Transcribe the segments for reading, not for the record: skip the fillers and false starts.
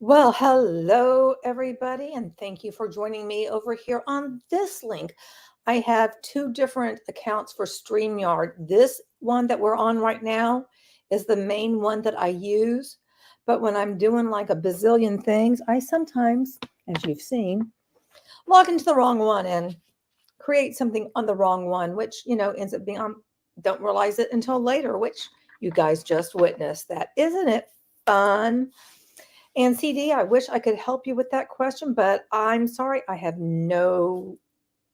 Well, hello, everybody, and thank you for joining me over here on this link. I have two different accounts for StreamYard. This one that we're on right now is the main one that I use. But when I'm doing like a bazillion things, I sometimes, as you've seen, log into the wrong one and create something on the wrong one, which, ends up being, don't realize it until later, which you guys just witnessed that. Isn't it fun? And CD, I wish I could help you with that question, but I'm sorry, I have no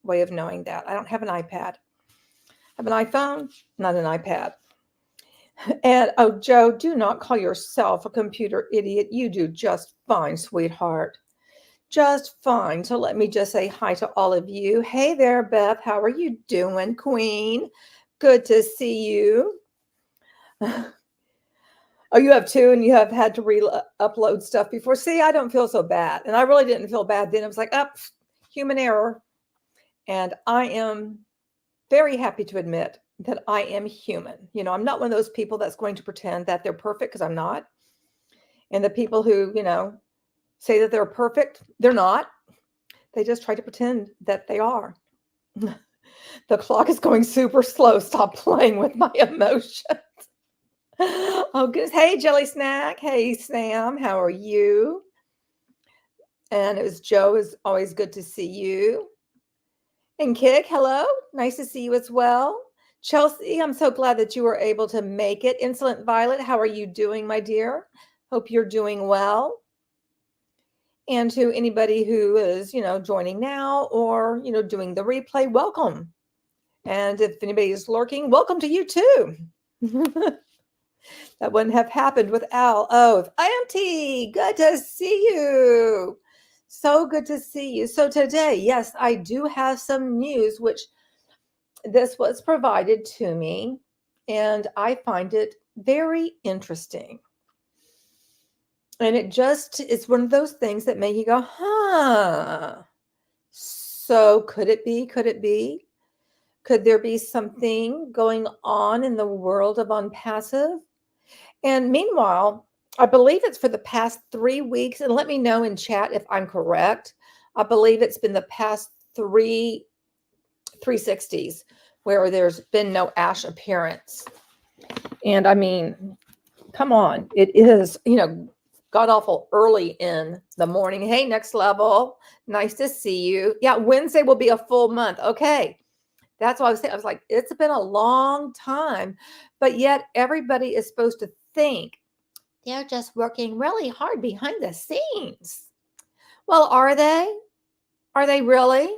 way of knowing that. I don't have an iPad. I have an iPhone, not an iPad. And oh, Joe, do not call yourself a computer idiot. You do just fine, sweetheart. Just fine. So let me just say hi to all of you. Hey there, Beth. How are you doing, Queen? Good to see you. Oh, you have two and you have had to upload stuff before. See, I don't feel so bad. And I really didn't feel bad then. I was like, human error. And I am very happy to admit that I am human. I'm not one of those people that's going to pretend that they're perfect because I'm not. And the people who, say that they're perfect, they're not. They just try to pretend that they are. The clock is going super slow. Stop playing with my emotions. Oh, goodness. Hey, Jelly Snack. Hey, Sam. How are you? And it was Joe. It's always good to see you. And Kick, hello. Nice to see you as well. Chelsea, I'm so glad that you were able to make it. Insolent Violet, how are you doing, my dear? Hope you're doing well. And to anybody who is, joining now or, doing the replay, welcome. And if anybody is lurking, welcome to you too. That wouldn't have happened without Oath. IMT, good to see you. So good to see you. So today, yes, I do have some news, which this was provided to me, and I find it very interesting. And it's one of those things that make you go, huh. So could it be? Could it be? Could there be something going on in the world of ONPASSIVE? And meanwhile, I believe it's for the past 3 weeks, and let me know in chat if I'm correct. I believe it's been the past 360s where there's been no Ash appearance. And I mean, come on, it is, god awful early in the morning. Hey, Next Level, nice to see you. Yeah, Wednesday will be a full month. Okay. That's what I was saying. I was like, it's been a long time, but yet everybody is supposed to think they're just working really hard behind the scenes. Well, are they? Are they really?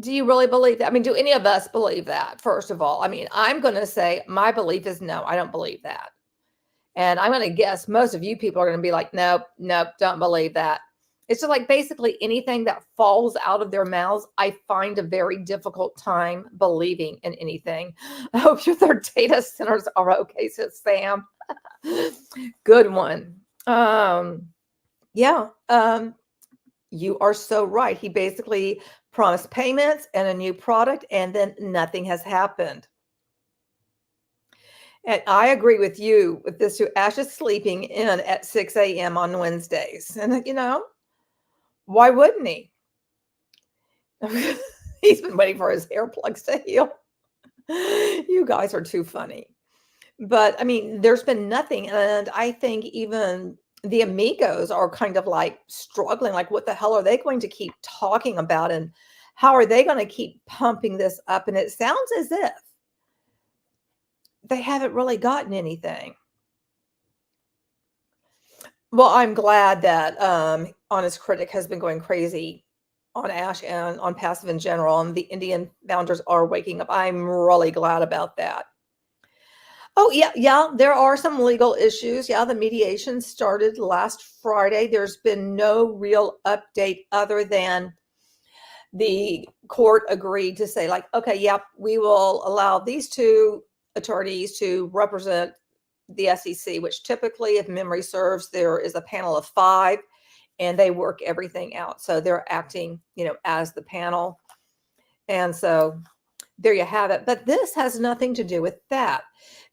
Do you really believe that? I mean, do any of us believe that, first of all? I mean, I'm going to say my belief is no, I don't believe that. And I'm going to guess most of you people are going to be like, nope, don't believe that. It's just like basically anything that falls out of their mouths, I find a very difficult time believing in anything. I hope their data centers are okay, says Sam. Good one. Yeah. You are so right. He basically promised payments and a new product, and then nothing has happened. And I agree with you with this. Ash is sleeping in at 6 a.m. on Wednesdays. And, why wouldn't he? He's been waiting for his hair plugs to heal. You guys are too funny. But I mean, there's been nothing. And I think even the amigos are kind of like struggling. Like, what the hell are they going to keep talking about? And how are they going to keep pumping this up? And it sounds as if they haven't really gotten anything. Well, I'm glad that Honest Critic has been going crazy on Ash and on Passive in general, and the Indian founders are waking up. I'm really glad about that. Oh, yeah, there are some legal issues. Yeah, the mediation started last Friday. There's been no real update other than the court agreed to say, like, okay, yep, we will allow these two attorneys to represent the SEC, which typically, if memory serves, there is a panel of 5 and they work everything out. So they're acting, as the panel. And so there you have it. But this has nothing to do with that.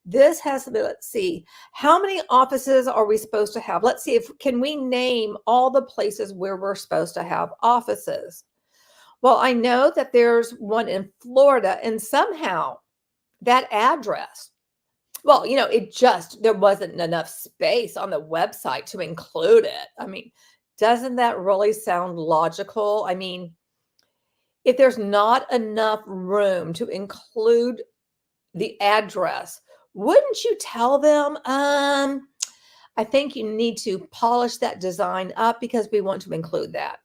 This has to be, let's see, how many offices are we supposed to have? Let's see if, can we name all the places where we're supposed to have offices? Well, I know that there's one in Florida, and somehow that address, well, there wasn't enough space on the website to include it. I mean, doesn't that really sound logical? I mean, if there's not enough room to include the address, wouldn't you tell them, I think you need to polish that design up because we want to include that.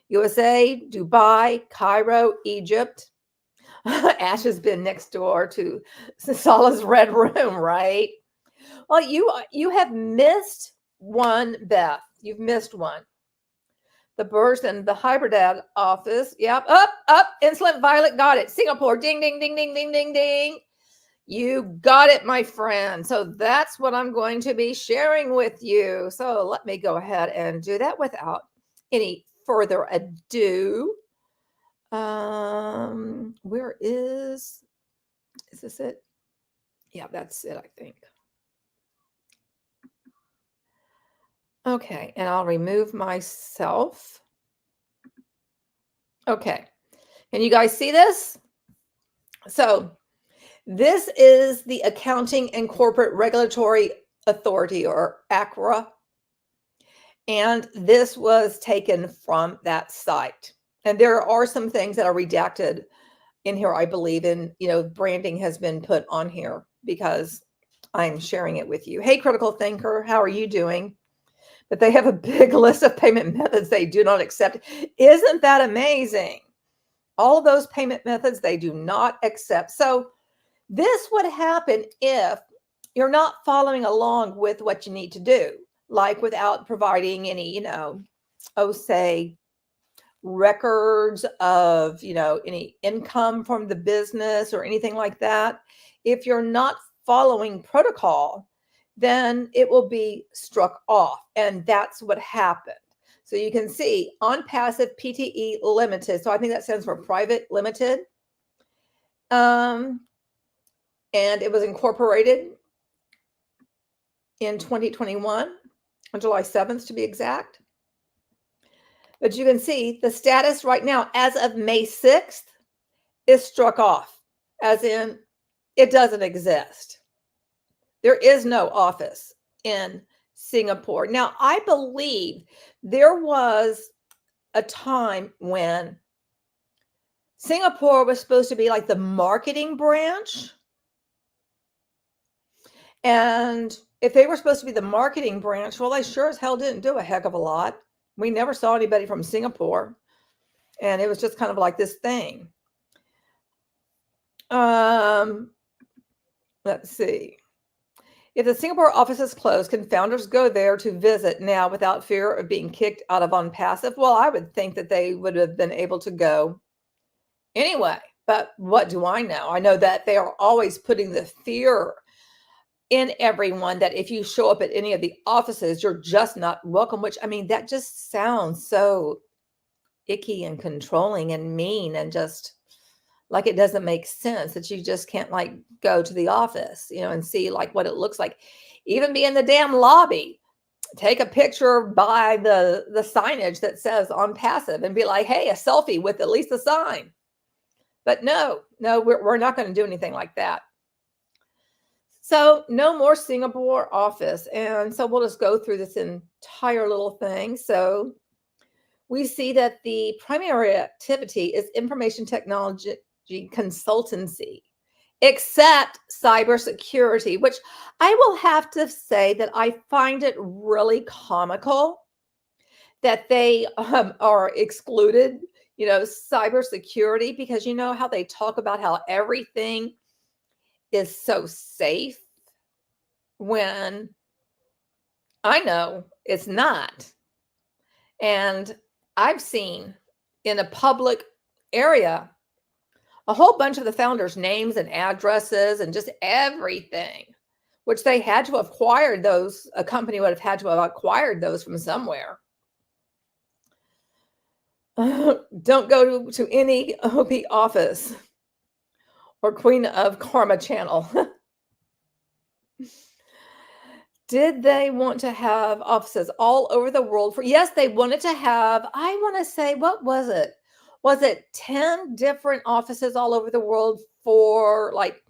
USA, Dubai, Cairo, Egypt. Ash has been next door to Sala's red room, right? Well, you have missed one, Beth. You've missed one. The Burst and the Hybridad office. Yep. Up. Insolent Violet got it. Singapore. Ding, ding, ding, ding, ding, ding, ding. You got it, my friend. So that's what I'm going to be sharing with you. So let me go ahead and do that without any further ado. Where is this it? Yeah, that's it, I think. Okay, and I'll remove myself. Okay, can you guys see this? So this is the Accounting and Corporate Regulatory Authority, or ACRA, and this was taken from that site. And there are some things that are redacted in here, I believe, and branding has been put on here because I'm sharing it with you. Hey, Critical Thinker, how are you doing? But they have a big list of payment methods they do not accept. Isn't that amazing? All of those payment methods they do not accept. So this would happen if you're not following along with what you need to do, like without providing any, say, records of, any income from the business or anything like that. If you're not following protocol, then it will be struck off. And that's what happened. So you can see ONPASSIVE PTE Limited. So I think that stands for Private Limited. And it was incorporated in 2021, on July 7th to be exact. But you can see the status right now as of May 6th is struck off, as in it doesn't exist. There is no office in Singapore. Now, I believe there was a time when Singapore was supposed to be like the marketing branch. And if they were supposed to be the marketing branch, well, they sure as hell didn't do a heck of a lot. We never saw anybody from Singapore. And it was just kind of like this thing. Let's see. If the Singapore office is closed, can founders go there to visit now without fear of being kicked out of ONPASSIVE? Well, I would think that they would have been able to go anyway. But what do I know? I know that they are always putting the fear in everyone that if you show up at any of the offices, you're just not welcome, which, I mean, that just sounds so icky and controlling and mean and just like it doesn't make sense that you just can't like go to the office, and see like what it looks like. Even be in the damn lobby, take a picture by the signage that says ONPASSIVE and be like, hey, a selfie with at least a sign. But no, we're not going to do anything like that. So no more Singapore office. And so we'll just go through this entire little thing. So we see that the primary activity is information technology consultancy, except cybersecurity, which I will have to say that I find it really comical that they are excluded, cybersecurity, because you know how they talk about how everything is so safe when I know it's not. And I've seen in a public area a whole bunch of the founders' names and addresses and just everything, which they had to have acquired those. A company would have had to have acquired those from somewhere. Don't go to any OP office or Queen of Karma channel. Did they want to have offices all over the world for, yes, they wanted to have, I want to say, what was it? Was it 10 different offices all over the world for like,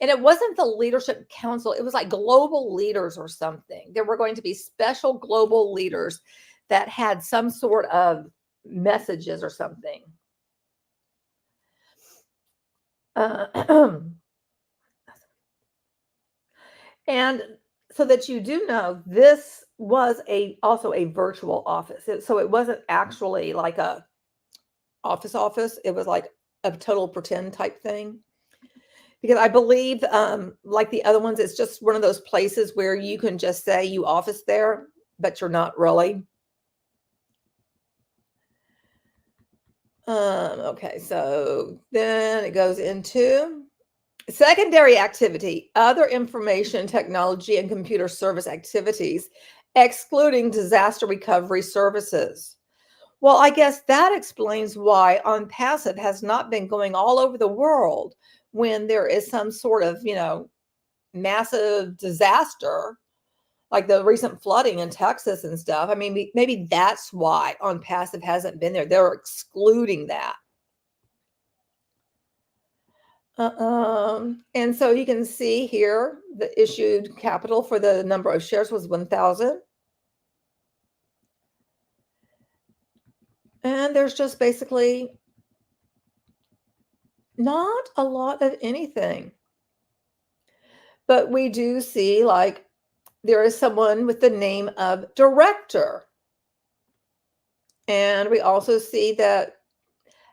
and it wasn't the leadership council, it was like global leaders or something. There were going to be special global leaders that had some sort of messages or something. And so that you do know, this was also a virtual office. So it wasn't actually like a office. It was like a total pretend type thing. Because I believe, like the other ones, it's just one of those places where you can just say you office there, but you're not really. Okay, so then it goes into secondary activity, other information technology and computer service activities, excluding disaster recovery services. Well, I guess that explains why ONPASSIVE has not been going all over the world when there is some sort of, massive disaster, like the recent flooding in Texas and stuff. I mean, maybe that's why ONPASSIVE hasn't been there. They're excluding that. And so you can see here, the issued capital for the number of shares was 1,000. And there's just basically not a lot of anything. But we do see, like, there is someone with the name of director. And we also see that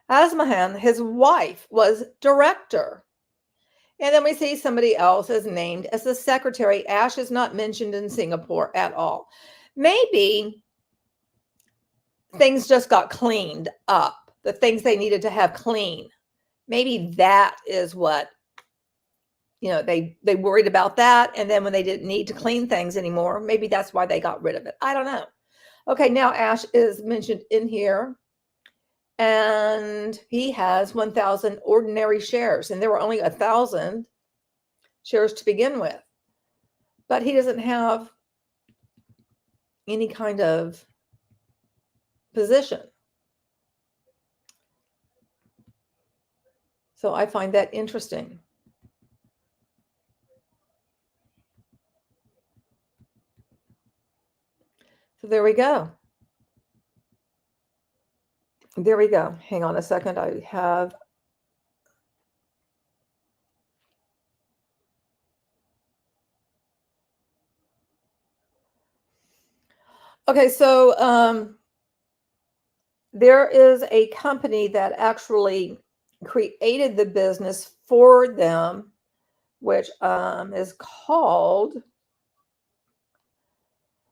Asmahan, his wife, was director. And then we see somebody else is named as the secretary. Ash is not mentioned in Singapore at all. Maybe things just got cleaned up, the things they needed to have clean. Maybe that is what, they worried about that. And then when they didn't need to clean things anymore, maybe that's why they got rid of it. I don't know. Okay, now Ash is mentioned in here. And he has 1,000 ordinary shares. And there were only 1,000 shares to begin with. But he doesn't have any kind of position. So I find that interesting. So there we go. There we go. Hang on a second. I have. Okay, so there is a company that actually created the business for them, which is called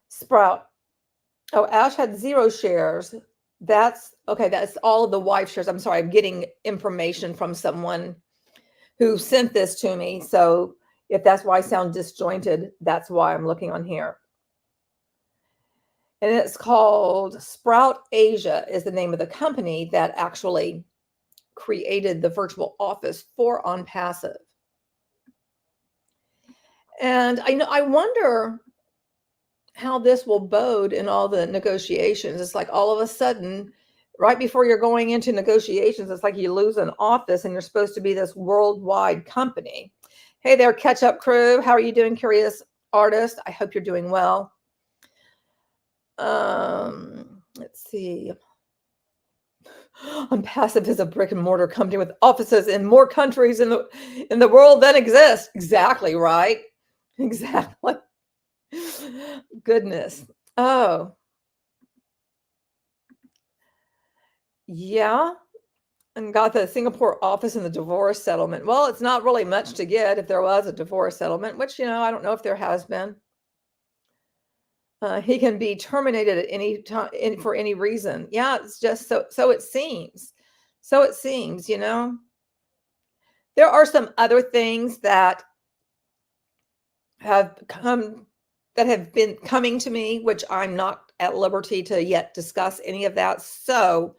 Sprout. Oh, Ash had 0 shares. That's okay. That's all of the wife shares. I'm sorry. I'm getting information from someone who sent this to me. So if that's why I sound disjointed, that's why I'm looking on here. And it's called Sprout Asia is the name of the company that actually created the virtual office for ONPASSIVE. And I wonder how this will bode in all the negotiations. It's like all of a sudden, right before you're going into negotiations, it's like you lose an office and you're supposed to be this worldwide company. Hey there, Catch Up Crew. How are you doing, Curious Artist? I hope you're doing well. Let's see. ONPASSIVE is a brick and mortar company with offices in more countries in the world than exist. Exactly, right? Exactly. Goodness. Oh. Yeah. And got the Singapore office in the divorce settlement. Well, it's not really much to get if there was a divorce settlement, which, I don't know if there has been. He can be terminated at any time for any reason. Yeah, it's just so it seems. So it seems, There are some other things that have been coming to me, which I'm not at liberty to yet discuss any of that. So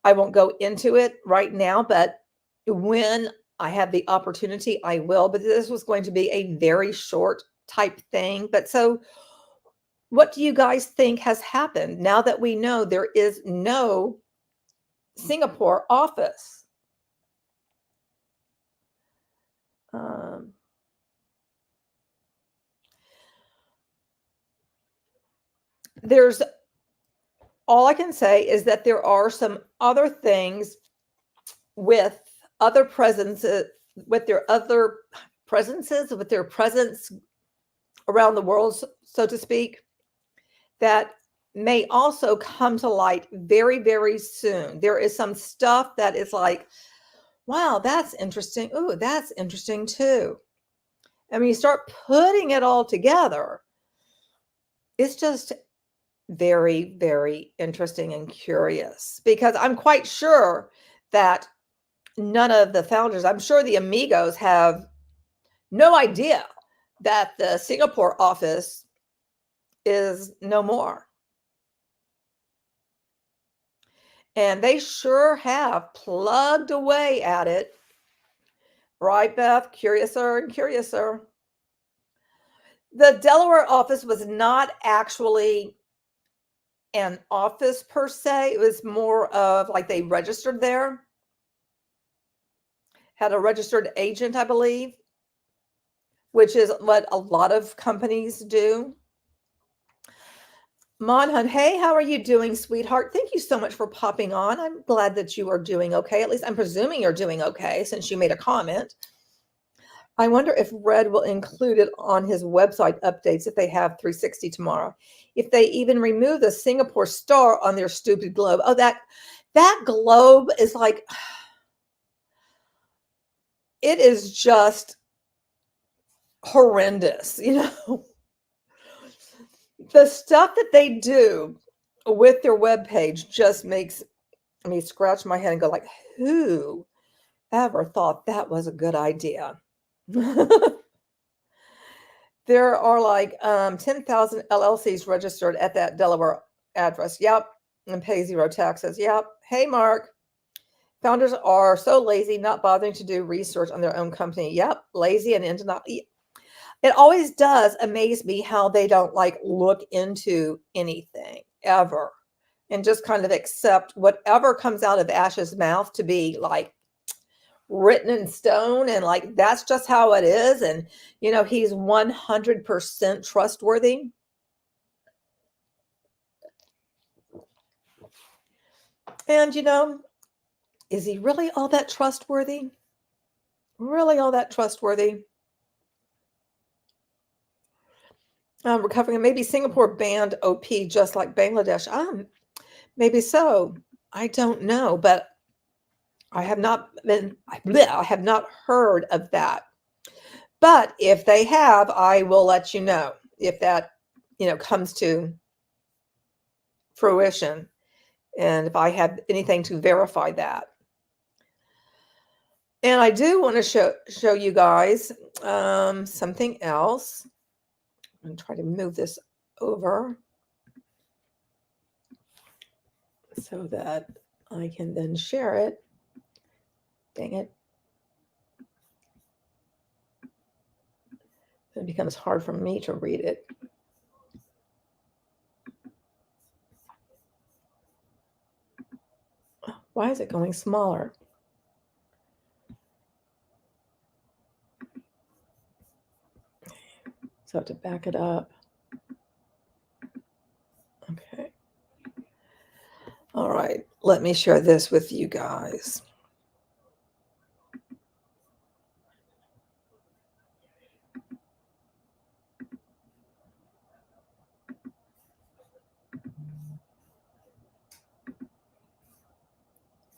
I won't go into it right now, but when I have the opportunity, I will, but this was going to be a very short type thing. But so what do you guys think has happened now that we know there is no Singapore office? There's all I can say is that there are some other things with other presences, with their other presences, with their presence around the world, so to speak, that may also come to light very, very soon. There is some stuff that is like, wow, that's interesting. Ooh, that's interesting too. And when you start putting it all together, it's just very, very interesting and curious, because I'm quite sure that none of the founders, I'm sure the amigos have no idea that the Singapore office is no more. And they sure have plugged away at it. Right, Beth? Curiouser and curiouser. The Delaware office was not actually an office per se. It was more of like they registered there, had a registered agent, I believe, which is what a lot of companies do. Monhun, hey, how are you doing, sweetheart? Thank you so much for popping on. I'm glad that you are doing okay. At least I'm presuming you're doing okay since you made a comment. I wonder if Red will include it on his website updates if they have 360 tomorrow. If they even remove the Singapore star on their stupid globe. Oh, that globe is like, it is just horrendous, you know. The stuff that they do with their webpage just makes me scratch my head and go like, who ever thought that was a good idea? There are like 10,000 LLCs registered at that Delaware address. Yep. And pay zero taxes. Yep. Hey, Mark. Founders are so lazy, not bothering to do research on their own company. Yep. Lazy and into not. It always does amaze me how they don't like look into anything ever and just kind of accept whatever comes out of Ash's mouth to be like written in stone, and like that's just how it is. And you know, he's 100% trustworthy. And you know, is he really all that trustworthy? Really all that trustworthy? Recovering, maybe Singapore banned OP just like Bangladesh. Maybe so. I don't know, but I have not heard of that. But if they have, I will let you know if that, you know, comes to fruition, and if I have anything to verify that. And I do want to show you guys something else. I'm going to try to move this over so that I can then share it. Dang it. It becomes hard for me to read it. Why is it going smaller? So I have to back it up. Okay. All right. Let me share this with you guys.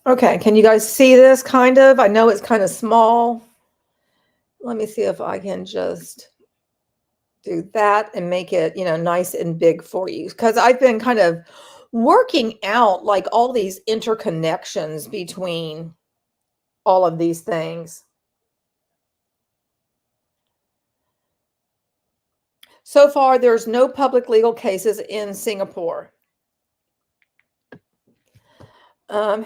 Okay, can you guys see this kind of? I know it's kind of small. Let me see if I can just do that and make it, you know, nice and big for you. Because I've been kind of working out like all these interconnections between all of these things. So far, there's no public legal cases in Singapore.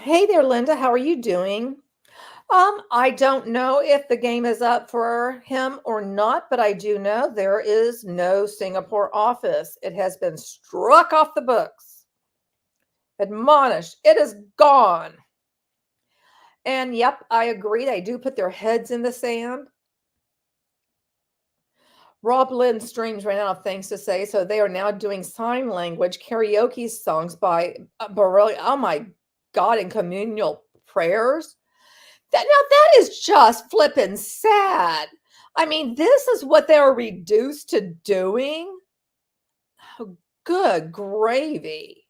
Hey there, Linda. How are you doing? I don't know if the game is up for him or not, but I do know there is no Singapore office. It has been struck off the books. Admonished. It is gone. And yep, I agree. They do put their heads in the sand. Rob Lynn streams ran out of things to say, so they are now doing sign language karaoke songs by Borelli. Oh my God, in communal prayers. Now that is just flippin' sad. I mean, this is what they're reduced to doing. Oh, good gravy.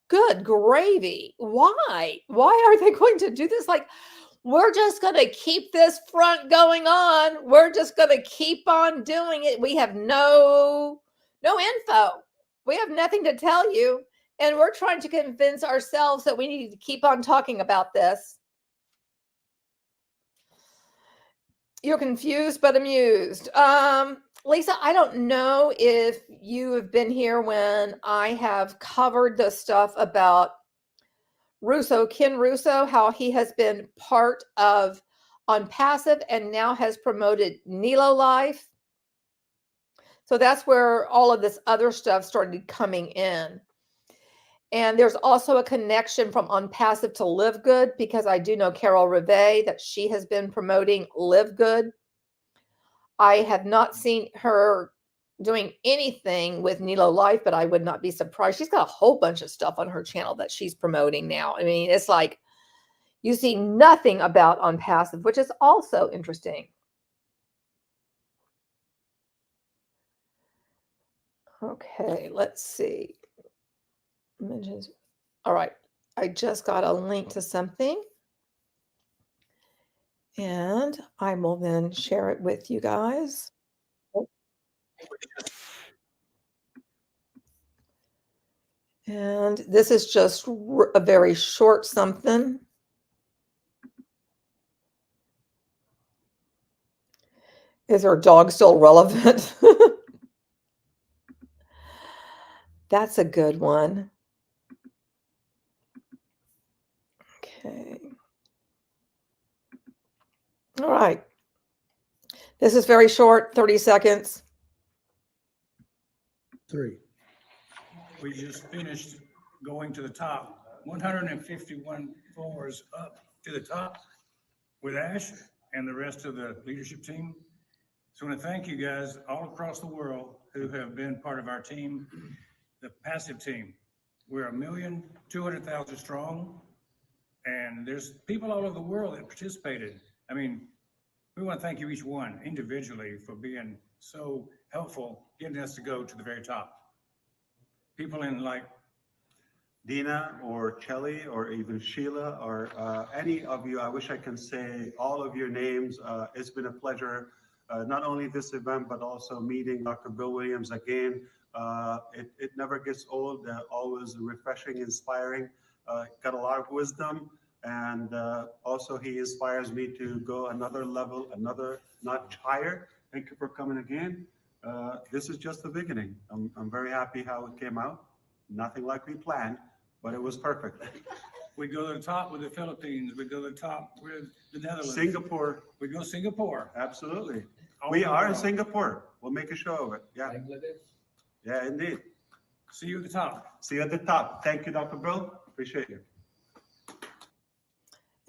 Good gravy. Why? Why are they going to do this? Like, we're just going to keep this front going on. We're just going to keep on doing it. We have no info. We have nothing to tell you. And we're trying to convince ourselves that we need to keep on talking about this. You're confused but amused. Lisa, I don't know if you have been here when I have covered the stuff about Ken Russo, how he has been part of ONPASSIVE and now has promoted Nilo Life. So that's where all of this other stuff started coming in. And there's also a connection from ONPASSIVE to Live Good, because I do know Carol Rivet, that she has been promoting Live Good. I have not seen her doing anything with Nilo Life, but I would not be surprised. She's got a whole bunch of stuff on her channel that she's promoting now. I mean, it's like you see nothing about ONPASSIVE, which is also interesting. Okay, let's see. All right, I just got a link to something, and I will then share it with you guys. And this is just a very short something. Is our dog still relevant? That's a good one. Okay. All right. This is very short, 30 seconds. 3. We just finished going to the top, 151 floors up to the top with Ash and the rest of the leadership team. So I want to thank you guys all across the world who have been part of our team, the Passive team. We're 1,200,000 strong, and there's people all over the world that participated. I mean, we want to thank you each one individually for being so helpful, getting us to go to the very top. People in like Dina or Chelly or even Sheila or any of you, I wish I can say all of your names. It's been a pleasure, not only this event, but also meeting Dr. Bill Williams again. It never gets old, always refreshing, inspiring, got a lot of wisdom. And also he inspires me to go another level, another notch higher. Thank you for coming again. This is just the beginning. I'm very happy how it came out. Nothing like we planned, but it was perfect. we go to the top with the Philippines, we go to the top with the Netherlands. Singapore. We go Singapore. Absolutely. We are in Singapore. We'll make a show of it. Yeah. Bangladesh. Yeah, indeed. See you at the top. See you at the top. Thank you, Dr. Bill. Appreciate you.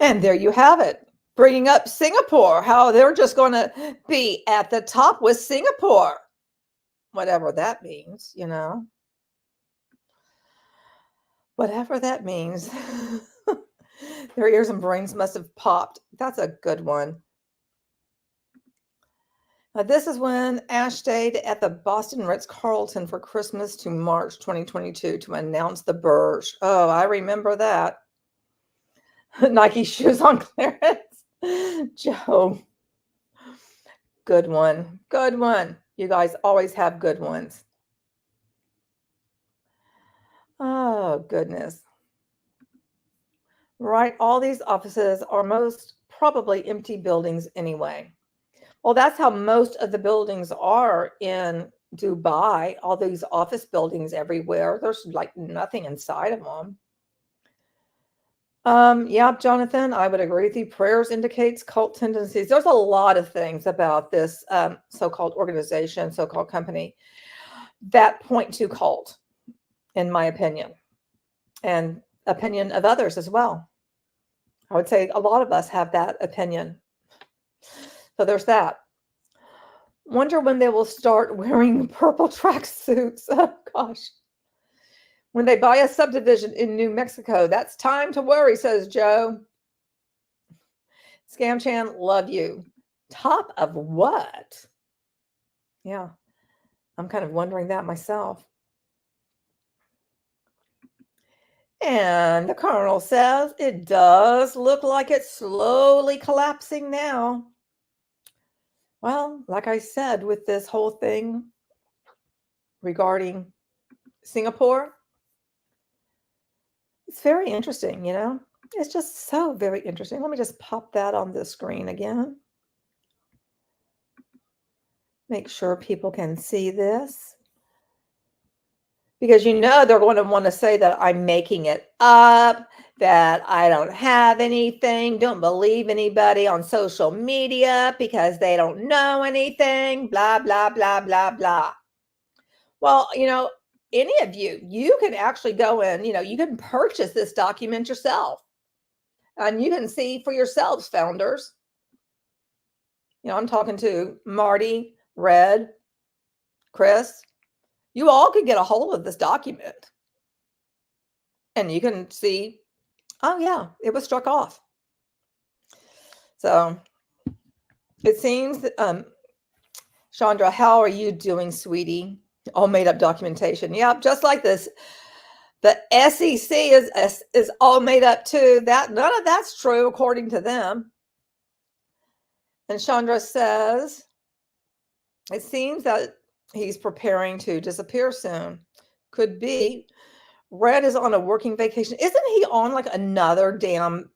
And there you have it. Bringing up Singapore, how they're just going to be at the top with Singapore. Whatever that means, you know. Whatever that means. Their ears and brains must have popped. That's a good one. Now, this is when Ash stayed at the Boston Ritz-Carlton for Christmas to March 2022 to announce the Burj. Oh, I remember that. Nike shoes on clearance. Joe. Good one. Good one. You guys always have good ones. Oh, goodness. Right. All these offices are most probably empty buildings anyway. Well, that's how most of the buildings are in Dubai. All these office buildings everywhere. There's like nothing inside of them. Yeah, Jonathan, I would agree with you. Prayers indicates cult tendencies. There's a lot of things about this so-called organization, so-called company that point to cult, in my opinion, and opinion of others as well. I would say a lot of us have that opinion. So there's that. Wonder when they will start wearing purple tracksuits. Oh, gosh. When they buy a subdivision in New Mexico, that's time to worry, says Joe. Scam Chan, love you. Top of what? Yeah, I'm kind of wondering that myself. And the Colonel says it does look like it's slowly collapsing now. Well, like I said, with this whole thing regarding Singapore, it's very interesting, you know? It's just so very interesting. Let me just pop that on the screen again. Make sure people can see this. Because you know they're going to want to say that I'm making it up, that I don't have anything, don't believe anybody on social media because they don't know anything, blah, blah, blah, blah, blah. Well, you know, any of you can actually go in, you know, you can purchase this document yourself. And you can see for yourselves, founders. You know, I'm talking to Marty, Red, Chris. You all could get a hold of this document. And you can see, oh, yeah, it was struck off. So it seems that, Chandra, how are you doing, sweetie? All made up documentation. Yep, just like this. The SEC is all made up too. That none of that's true according to them. And Chandra says, it seems that he's preparing to disappear soon. Could be. Red is on a working vacation. Isn't he on like another damn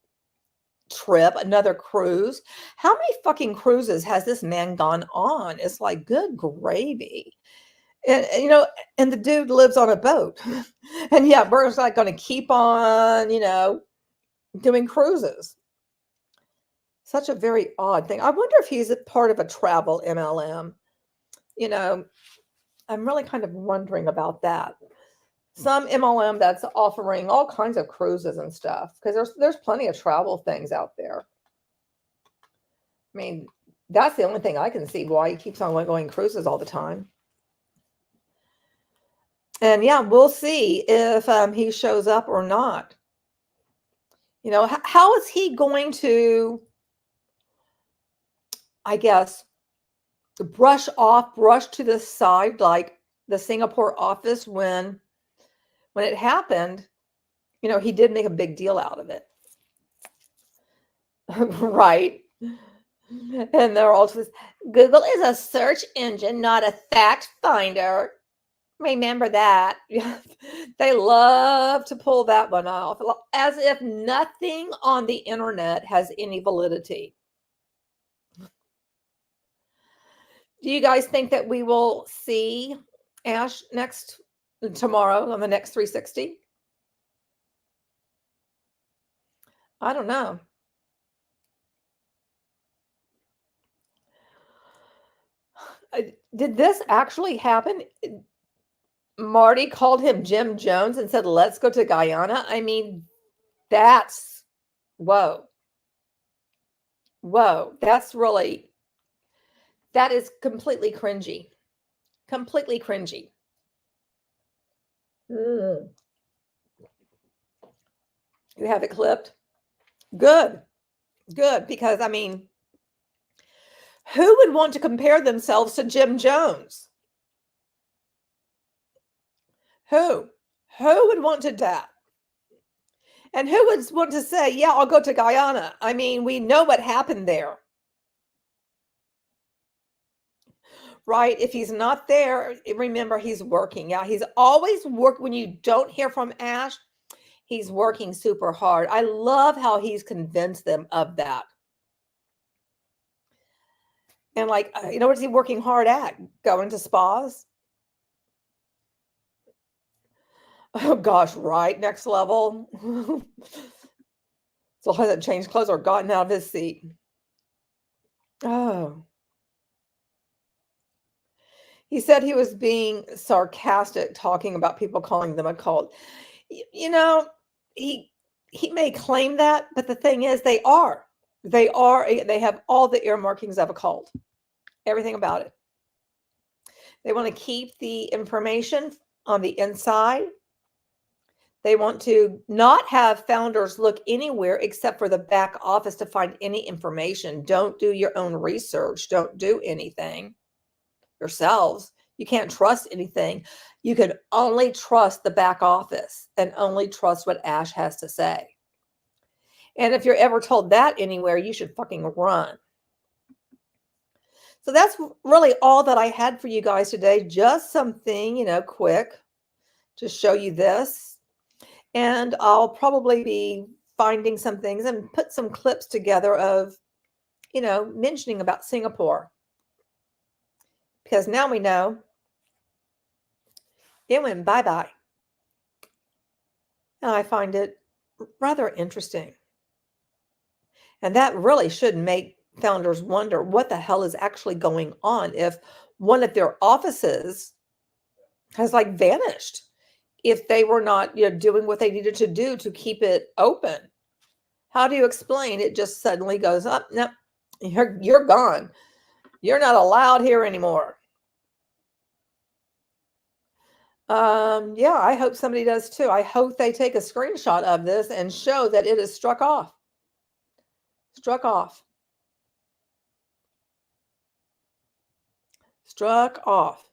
trip, another cruise? How many fucking cruises has this man gone on? It's like, good gravy. And you know, and the dude lives on a boat. And yeah, we're just like going to keep on, you know, doing cruises. Such a very odd thing. I wonder if he's a part of a travel MLM. You know, I'm really kind of wondering about that. Some MLM that's offering all kinds of cruises and stuff, because there's plenty of travel things out there. I mean, that's the only thing I can see why he keeps on going cruises all the time. And yeah, we'll see if he shows up or not. You know, how is he going to, I guess, brush to the side like the Singapore office when it happened? You know, he did make a big deal out of it. Right. And they're all just, Google is a search engine, not a fact finder. Remember that. They love to pull that one off as if nothing on the internet has any validity. Do you guys think that we will see Ash tomorrow on the next 360? I don't know. Did this actually happen? Marty called him Jim Jones and said, let's go to Guyana. I mean, that's, whoa. Whoa, that is completely cringy. Completely cringy. You have it clipped? Good. Good, because I mean, who would want to compare themselves to Jim Jones? Who would want to do that? And who would want to say, yeah, I'll go to Guyana? I mean, we know what happened there. Right? If he's not there, remember he's working. Yeah, he's always working. When you don't hear from Ash, he's working super hard. I love how he's convinced them of that. And like, you know, what is he working hard at? Going to spas? Oh gosh, right. Next level. Still hasn't changed clothes or gotten out of his seat. Oh. He said he was being sarcastic, talking about people calling them a cult. You know, he may claim that, but the thing is, they are. They are. They have all the earmarkings of a cult. Everything about it. They want to keep the information on the inside. They want to not have founders look anywhere except for the back office to find any information. Don't do your own research. Don't do anything yourselves. You can't trust anything. You can only trust the back office and only trust what Ash has to say. And if you're ever told that anywhere, you should fucking run. So that's really all that I had for you guys today. Just something, quick to show you this. And I'll probably be finding some things and put some clips together of, mentioning about Singapore. Because now we know it went bye-bye. And I find it rather interesting. And that really should make founders wonder what the hell is actually going on if one of their offices has vanished. If they were not doing what they needed to do to keep it open. How do you explain it just suddenly goes up? No, you're gone. You're not allowed here anymore. Yeah, I hope somebody does too. I hope they take a screenshot of this and show that it is struck off. Struck off. Struck off.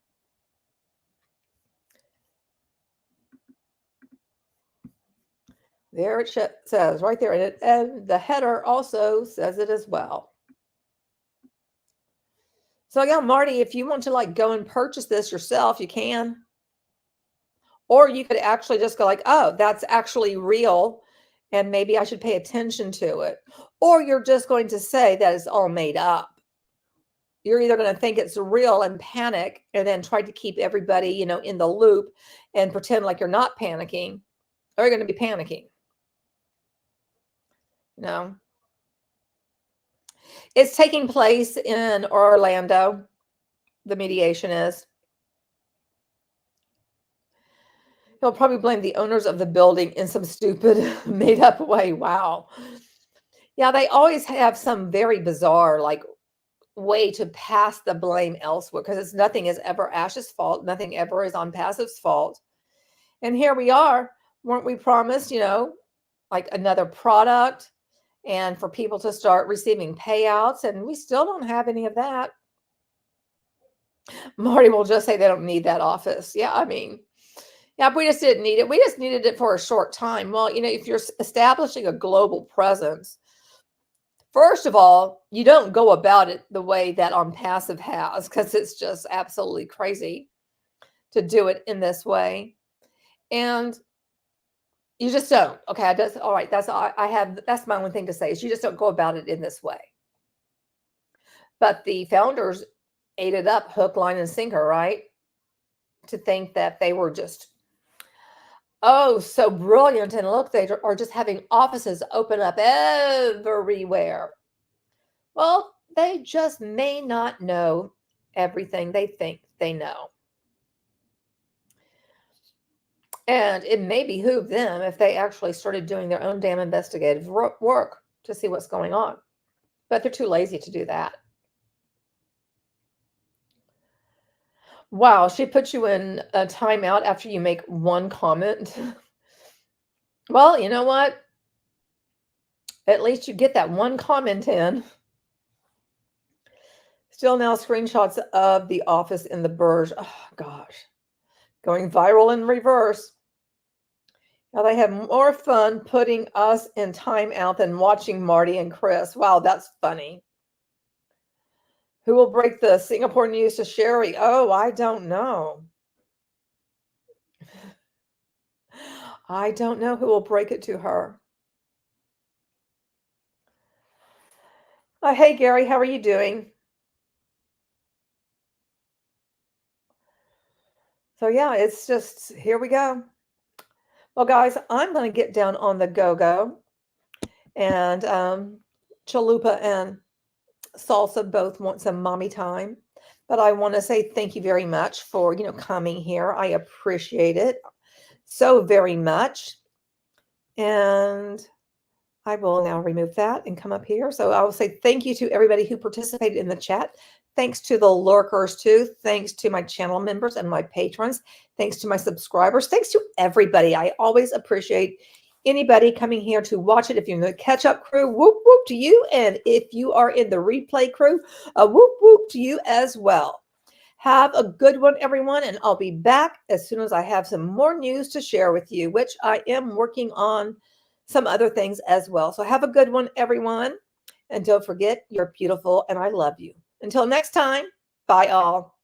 There it says right there. And the header also says it as well. So yeah, Marty, if you want to go and purchase this yourself, you can. Or you could actually just go oh, that's actually real. And maybe I should pay attention to it. Or you're just going to say that it's all made up. You're either going to think it's real and panic and then try to keep everybody, in the loop and pretend like you're not panicking, or you're going to be panicking. It's taking place in Orlando. The mediation is. He'll probably blame the owners of the building in some stupid made up way. Wow. Yeah, they always have some very bizarre way to pass the blame elsewhere because nothing is ever Ash's fault. Nothing ever is ONPASSIVE's fault. And here we are. Weren't we promised, another product and for people to start receiving payouts? And we still don't have any of that. Marty will just say they don't need that office. Yeah, yeah, we just didn't need it. We just needed it for a short time. Well, if you're establishing a global presence, first of all, you don't go about it the way that ONPASSIVE has, because it's just absolutely crazy to do it in this way. And you just don't. Okay, all right. That's my one thing to say is you just don't go about it in this way. But the founders ate it up hook, line, and sinker, right? To think that they were just so brilliant, and look, they are just having offices open up everywhere. Well, they just may not know everything they think they know. And it may behoove them if they actually started doing their own damn investigative work to see what's going on. But they're too lazy to do that. Wow, she put you in a timeout after you make one comment. Well, you know what? At least you get that one comment in. Still now screenshots of the office in the Burj. Oh, gosh. Going viral in reverse. Now they have more fun putting us in timeout than watching Marty and Chris. Wow, that's funny. Who will break the Singapore news to Sherry? Oh, I don't know. I don't know who will break it to her. Hey, Gary, how are you doing? So, yeah, it's just, here we go. Well, guys, I'm going to get down on the go-go. And Chalupa and Salsa both want some mommy time. But I want to say thank you very much for, coming here. I appreciate it so very much. And I will now remove that and come up here. So I will say thank you to everybody who participated in the chat. Thanks to the lurkers too. Thanks to my channel members and my patrons. Thanks to my subscribers. Thanks to everybody. I always appreciate anybody coming here to watch it. If you're in the catch-up crew, whoop, whoop to you. And if you are in the replay crew, whoop, whoop to you as well. Have a good one, everyone, and I'll be back as soon as I have some more news to share with you, which I am working on some other things as well. So have a good one, everyone. And don't forget, you're beautiful and I love you. Until next time, bye all.